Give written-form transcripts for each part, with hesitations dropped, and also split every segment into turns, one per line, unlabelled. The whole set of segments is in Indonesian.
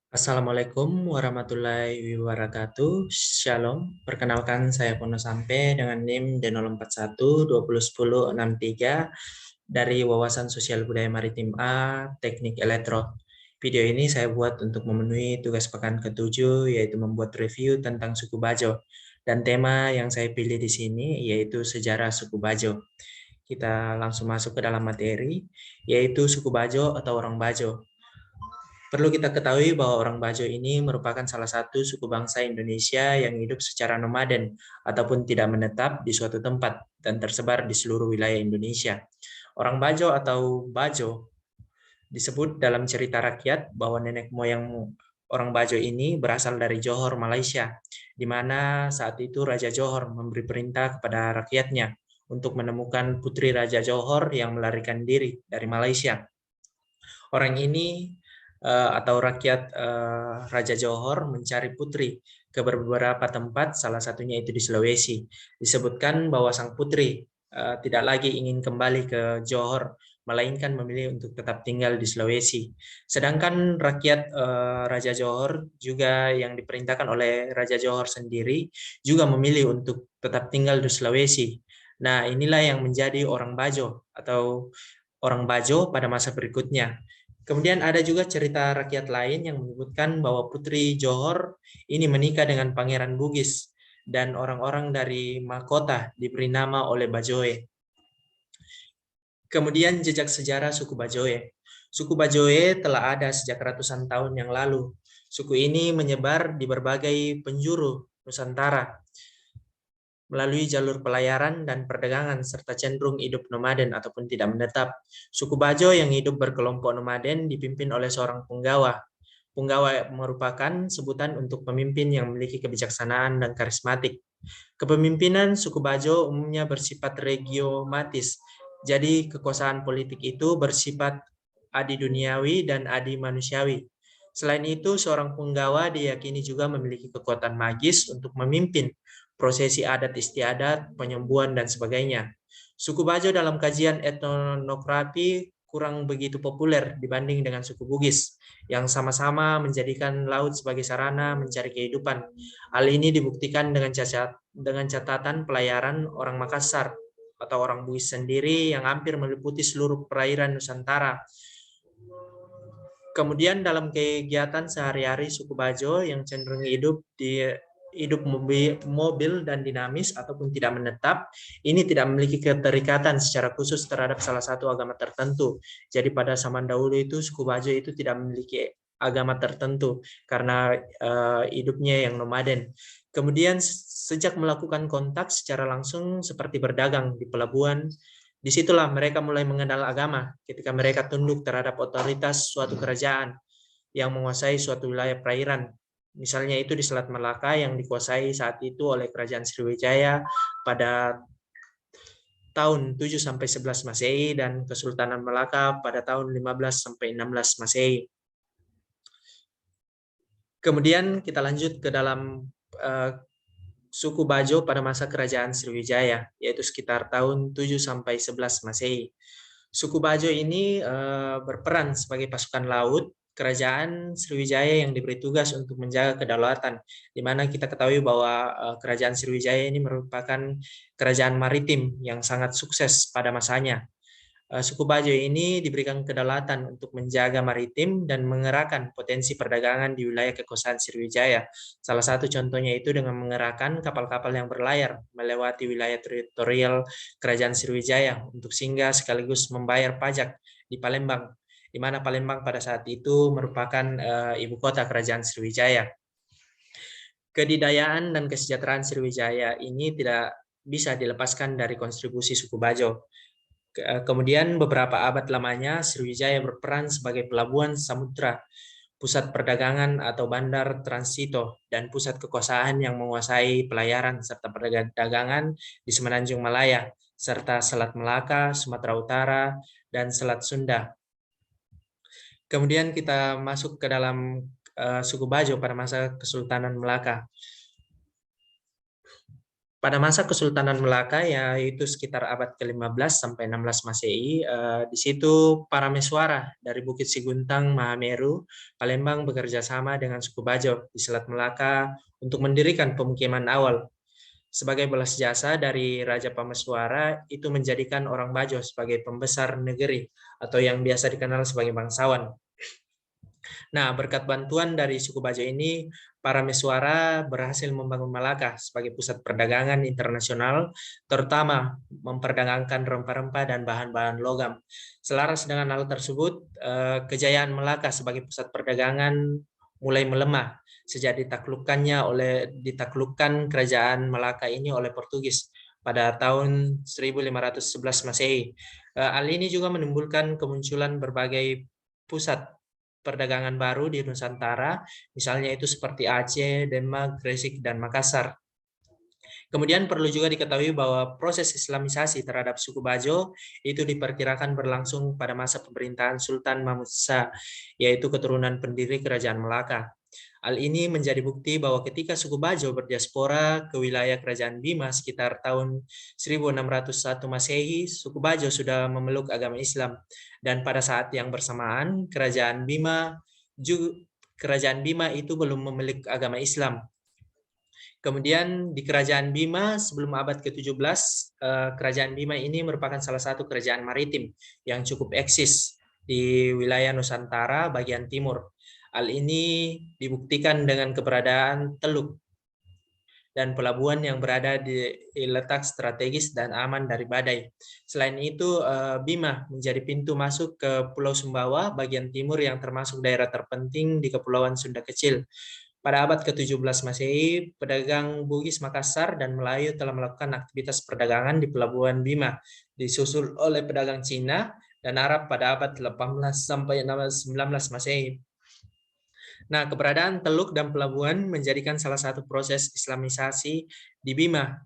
Assalamualaikum warahmatullahi wabarakatuh. Shalom. Perkenalkan saya Pono Sampe dengan NIM D041 dari Wawasan Sosial Budaya Maritim A, Teknik Elektro. Video ini saya buat untuk memenuhi tugas pekan ke-7, yaitu membuat review tentang suku Bajo. Dan tema yang saya pilih di sini yaitu sejarah suku Bajo. Kita langsung masuk ke dalam materi, yaitu suku Bajo atau orang Bajo. Perlu kita ketahui bahwa orang Bajo ini merupakan salah satu suku bangsa Indonesia yang hidup secara nomaden ataupun tidak menetap di suatu tempat dan tersebar di seluruh wilayah Indonesia. Orang Bajo atau Bajo disebut dalam cerita rakyat bahwa nenek moyang orang Bajo ini berasal dari Johor, Malaysia, di mana saat itu Raja Johor memberi perintah kepada rakyatnya untuk menemukan putri Raja Johor yang melarikan diri dari Malaysia. Orang ini atau rakyat Raja Johor mencari putri ke beberapa tempat, salah satunya itu di Sulawesi. Disebutkan bahwa sang putri tidak lagi ingin kembali ke Johor, melainkan memilih untuk tetap tinggal di Sulawesi. Sedangkan rakyat Raja Johor juga yang diperintahkan oleh Raja Johor sendiri juga memilih untuk tetap tinggal di Sulawesi. Nah, inilah yang menjadi orang Bajo atau orang Bajo pada masa berikutnya. Kemudian ada juga cerita rakyat lain yang menyebutkan bahwa Putri Johor ini menikah dengan Pangeran Bugis dan orang-orang dari mahkota diberi nama oleh Bajoe. Kemudian jejak sejarah suku Bajoe. Suku Bajoe telah ada sejak ratusan tahun yang lalu. Suku ini menyebar di berbagai penjuru Nusantara melalui jalur pelayaran dan perdagangan serta cenderung hidup nomaden ataupun tidak menetap. Suku Bajo yang hidup berkelompok nomaden dipimpin oleh seorang punggawa. Punggawa merupakan sebutan untuk pemimpin yang memiliki kebijaksanaan dan karismatik. Kepemimpinan suku Bajo umumnya bersifat regiomatis. Jadi kekuasaan politik itu bersifat adi duniawi dan adi manusiawi. Selain itu, seorang punggawa diyakini juga memiliki kekuatan magis untuk memimpin prosesi adat istiadat, penyembuhan, dan sebagainya. Suku Bajo dalam kajian etnografi kurang begitu populer dibanding dengan suku Bugis, yang sama-sama menjadikan laut sebagai sarana mencari kehidupan. Hal ini dibuktikan dengan catatan pelayaran orang Makassar atau orang Bugis sendiri yang hampir meliputi seluruh perairan Nusantara. Kemudian dalam kegiatan sehari-hari suku Bajo yang cenderung hidup mobil dan dinamis ataupun tidak menetap, ini tidak memiliki keterikatan secara khusus terhadap salah satu agama tertentu. Jadi pada zaman dahulu itu suku Bajo itu tidak memiliki agama tertentu karena hidupnya yang nomaden. Kemudian sejak melakukan kontak secara langsung seperti berdagang di pelabuhan, disitulah mereka mulai mengenal agama ketika mereka tunduk terhadap otoritas suatu kerajaan yang menguasai suatu wilayah perairan. Misalnya itu di Selat Malaka yang dikuasai saat itu oleh Kerajaan Sriwijaya pada tahun 7 sampai 11 Masehi dan Kesultanan Malaka pada tahun 15 sampai 16 Masehi. Kemudian kita lanjut ke dalam suku Bajo pada masa Kerajaan Sriwijaya, yaitu sekitar tahun 7 sampai 11 Masehi. Suku Bajo ini berperan sebagai pasukan laut kerajaan Sriwijaya yang diberi tugas untuk menjaga kedaulatan, di mana kita ketahui bahwa kerajaan Sriwijaya ini merupakan kerajaan maritim yang sangat sukses pada masanya. Suku Bajo ini diberikan kedaulatan untuk menjaga maritim dan mengerahkan potensi perdagangan di wilayah kekuasaan Sriwijaya. Salah satu contohnya itu dengan mengerahkan kapal-kapal yang berlayar melewati wilayah teritorial kerajaan Sriwijaya untuk singgah sekaligus membayar pajak di Palembang, di mana Palembang pada saat itu merupakan ibu kota kerajaan Sriwijaya. Kedidayaan dan kesejahteraan Sriwijaya ini tidak bisa dilepaskan dari kontribusi suku Bajo. Kemudian beberapa abad lamanya Sriwijaya berperan sebagai pelabuhan samudra, pusat perdagangan atau bandar transito, dan pusat kekuasaan yang menguasai pelayaran serta perdagangan di Semenanjung Malaya, serta Selat Melaka, Sumatera Utara, dan Selat Sunda. Kemudian kita masuk ke dalam suku Bajo pada masa Kesultanan Melaka. Pada masa Kesultanan Melaka, yaitu sekitar abad ke-15 sampai 16 Masehi, di situ para Meswara dari Bukit Siguntang, Mahameru, Palembang bekerja sama dengan suku Bajo di Selat Melaka untuk mendirikan pemukiman awal. Sebagai balas jasa dari Raja Pameswara, itu menjadikan orang Bajo sebagai pembesar negeri atau yang biasa dikenal sebagai bangsawan. Nah, berkat bantuan dari suku Bajo ini, para Meswara berhasil membangun Malaka sebagai pusat perdagangan internasional, terutama memperdagangkan rempah-rempah dan bahan-bahan logam. Selaras dengan hal tersebut, kejayaan Malaka sebagai pusat perdagangan mulai melemah sejak ditaklukkan kerajaan Malaka ini oleh Portugis pada tahun 1511 Masehi. Hal ini juga menimbulkan kemunculan berbagai pusat perdagangan baru di Nusantara, misalnya itu seperti Aceh, Demak, Gresik, dan Makassar. Kemudian perlu juga diketahui bahwa proses Islamisasi terhadap suku Bajo itu diperkirakan berlangsung pada masa pemerintahan Sultan Mahmud Shah, yaitu keturunan pendiri Kerajaan Melaka. Hal ini menjadi bukti bahwa ketika suku Bajo berdiaspora ke wilayah Kerajaan Bima sekitar tahun 1601 Masehi, suku Bajo sudah memeluk agama Islam. Dan pada saat yang bersamaan, Kerajaan Bima itu belum memiliki agama Islam. Kemudian di Kerajaan Bima sebelum abad ke-17, Kerajaan Bima ini merupakan salah satu kerajaan maritim yang cukup eksis di wilayah Nusantara bagian timur. Hal ini dibuktikan dengan keberadaan teluk dan pelabuhan yang berada di letak strategis dan aman dari badai. Selain itu, Bima menjadi pintu masuk ke Pulau Sumbawa bagian timur yang termasuk daerah terpenting di Kepulauan Sunda Kecil. Pada abad ke-17 Masehi, pedagang Bugis Makassar dan Melayu telah melakukan aktivitas perdagangan di Pelabuhan Bima, disusul oleh pedagang Cina dan Arab pada abad 18 sampai 19 Masehi. Nah, keberadaan teluk dan pelabuhan menjadikan salah satu proses Islamisasi di Bima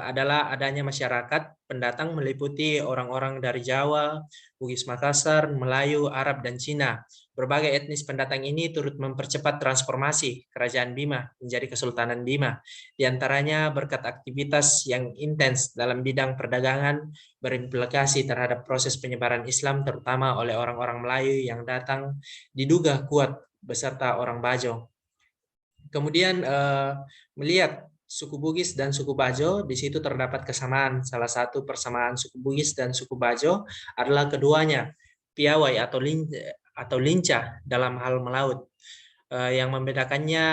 adalah adanya masyarakat pendatang meliputi orang-orang dari Jawa, Bugis Makassar, Melayu, Arab, dan Cina. Berbagai etnis pendatang ini turut mempercepat transformasi Kerajaan Bima menjadi Kesultanan Bima. Di antaranya berkat aktivitas yang intens dalam bidang perdagangan berimplikasi terhadap proses penyebaran Islam terutama oleh orang-orang Melayu yang datang diduga kuat beserta orang Bajo. Kemudian melihat suku Bugis dan suku Bajo, di situ terdapat kesamaan. Salah satu persamaan suku Bugis dan suku Bajo adalah keduanya piawai atau lincah dalam hal melaut. Yang membedakannya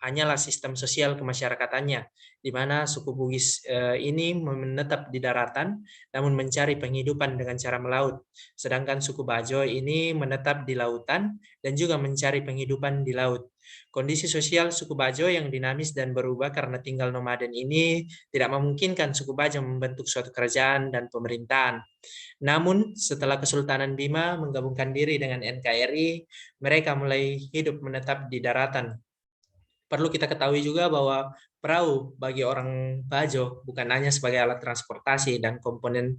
hanyalah sistem sosial kemasyarakatannya, di mana suku Bugis ini menetap di daratan namun mencari penghidupan dengan cara melaut. Sedangkan suku Bajo ini menetap di lautan dan juga mencari penghidupan di laut. Kondisi sosial suku Bajo yang dinamis dan berubah karena tinggal nomaden ini tidak memungkinkan suku Bajo membentuk suatu kerajaan dan pemerintahan. Namun, setelah Kesultanan Bima menggabungkan diri dengan NKRI, mereka mulai hidup menetap di daratan. Perlu kita ketahui juga bahwa perahu bagi orang Bajo bukan hanya sebagai alat transportasi dan komponen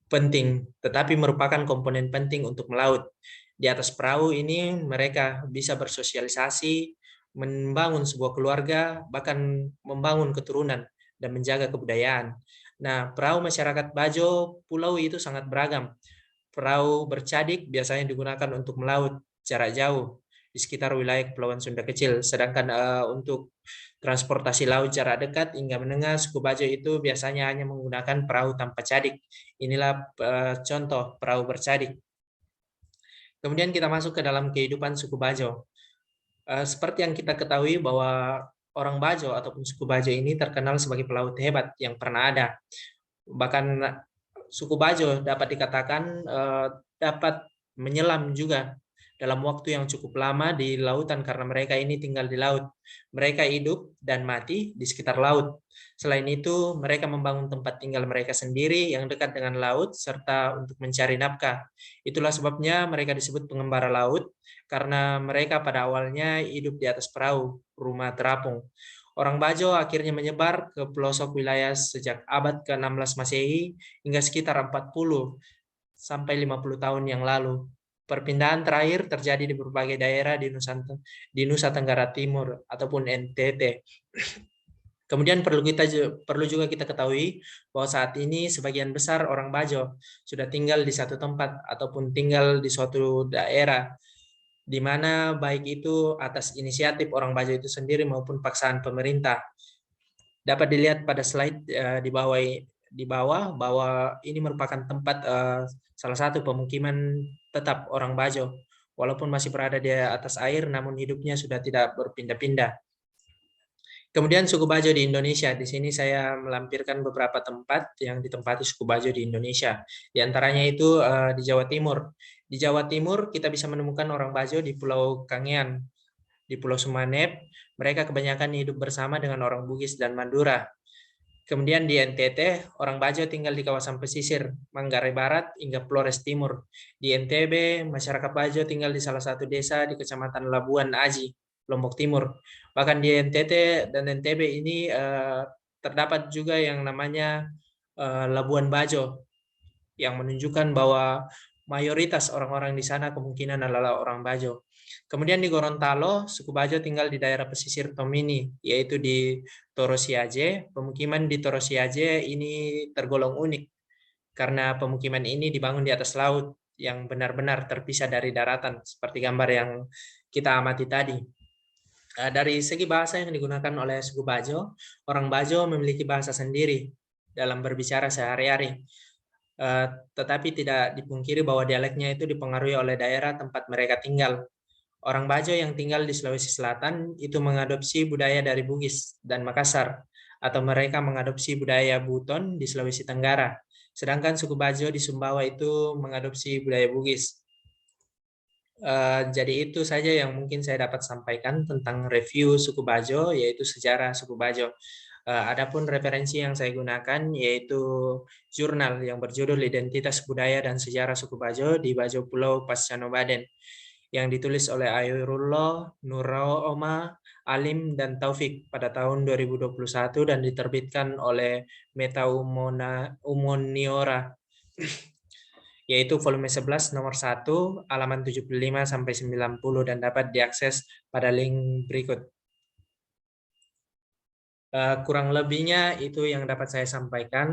penting, tetapi merupakan komponen penting untuk melaut. Di atas perahu ini mereka bisa bersosialisasi, membangun sebuah keluarga, bahkan membangun keturunan dan menjaga kebudayaan. Nah, perahu masyarakat Bajo pulau itu sangat beragam. Perahu bercadik biasanya digunakan untuk melaut jarak jauh di sekitar wilayah Kepulauan Sunda Kecil. Sedangkan untuk transportasi laut jarak dekat hingga menengah, suku Bajo itu biasanya hanya menggunakan perahu tanpa cadik. Inilah contoh perahu bercadik. Kemudian kita masuk ke dalam kehidupan suku Bajo. Seperti yang kita ketahui bahwa orang Bajo ataupun suku Bajo ini terkenal sebagai pelaut hebat yang pernah ada. Bahkan suku Bajo dapat dikatakan dapat menyelam juga dalam waktu yang cukup lama di lautan karena mereka ini tinggal di laut. Mereka hidup dan mati di sekitar laut. Selain itu, mereka membangun tempat tinggal mereka sendiri yang dekat dengan laut serta untuk mencari nafkah. Itulah sebabnya mereka disebut pengembara laut karena mereka pada awalnya hidup di atas perahu, rumah terapung. Orang Bajo akhirnya menyebar ke pelosok wilayah sejak abad ke-16 Masehi hingga sekitar 40 sampai 50 tahun yang lalu. Perpindahan terakhir terjadi di berbagai daerah di Nusa Tenggara Timur ataupun NTT. Kemudian perlu juga kita ketahui bahwa saat ini sebagian besar orang Bajo sudah tinggal di satu tempat ataupun tinggal di suatu daerah, di mana baik itu atas inisiatif orang Bajo itu sendiri maupun paksaan pemerintah. Dapat dilihat pada slide di bawah bahwa ini merupakan tempat salah satu pemukiman tetap orang Bajo. Walaupun masih berada di atas air, namun hidupnya sudah tidak berpindah-pindah. Kemudian suku Bajo di Indonesia. Di sini saya melampirkan beberapa tempat yang ditempati suku Bajo di Indonesia. Di antaranya itu di Jawa Timur. Di Jawa Timur kita bisa menemukan orang Bajo di Pulau Kangean, di Pulau Sumeneb. Mereka kebanyakan hidup bersama dengan orang Bugis dan Madura. Kemudian di NTT, orang Bajo tinggal di kawasan pesisir, Manggarai Barat hingga Flores Timur. Di NTB, masyarakat Bajo tinggal di salah satu desa di Kecamatan Labuan Aji, Lombok Timur. Bahkan di NTT dan NTB ini terdapat juga yang namanya Labuan Bajo, yang menunjukkan bahwa mayoritas orang-orang di sana kemungkinan adalah orang Bajo. Kemudian di Gorontalo, suku Bajo tinggal di daerah pesisir Tomini, yaitu di Torosiaje. Pemukiman di Torosiaje ini tergolong unik, karena pemukiman ini dibangun di atas laut yang benar-benar terpisah dari daratan, seperti gambar yang kita amati tadi. Dari segi bahasa yang digunakan oleh suku Bajo, orang Bajo memiliki bahasa sendiri dalam berbicara sehari-hari. Tetapi tidak dipungkiri bahwa dialeknya itu dipengaruhi oleh daerah tempat mereka tinggal. Orang Bajo yang tinggal di Sulawesi Selatan itu mengadopsi budaya dari Bugis dan Makassar, atau mereka mengadopsi budaya Buton di Sulawesi Tenggara. Sedangkan suku Bajo di Sumbawa itu mengadopsi budaya Bugis. Jadi itu saja yang mungkin saya dapat sampaikan tentang review suku Bajo, yaitu sejarah suku Bajo. Adapun referensi yang saya gunakan yaitu jurnal yang berjudul Identitas Budaya dan Sejarah Suku Bajo di Bajo Pulau Pascanobaden, yang ditulis oleh Ayrullah, Nuroma, Alim, dan Taufik pada tahun 2021 dan diterbitkan oleh Meta Umoniora, yaitu volume 11 nomor 1 halaman 75 sampai 90 dan dapat diakses pada link berikut. Kurang lebihnya itu yang dapat saya sampaikan.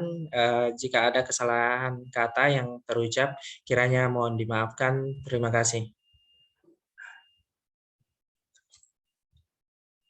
Jika ada kesalahan kata yang terucap, kiranya mohon dimaafkan. Terima kasih.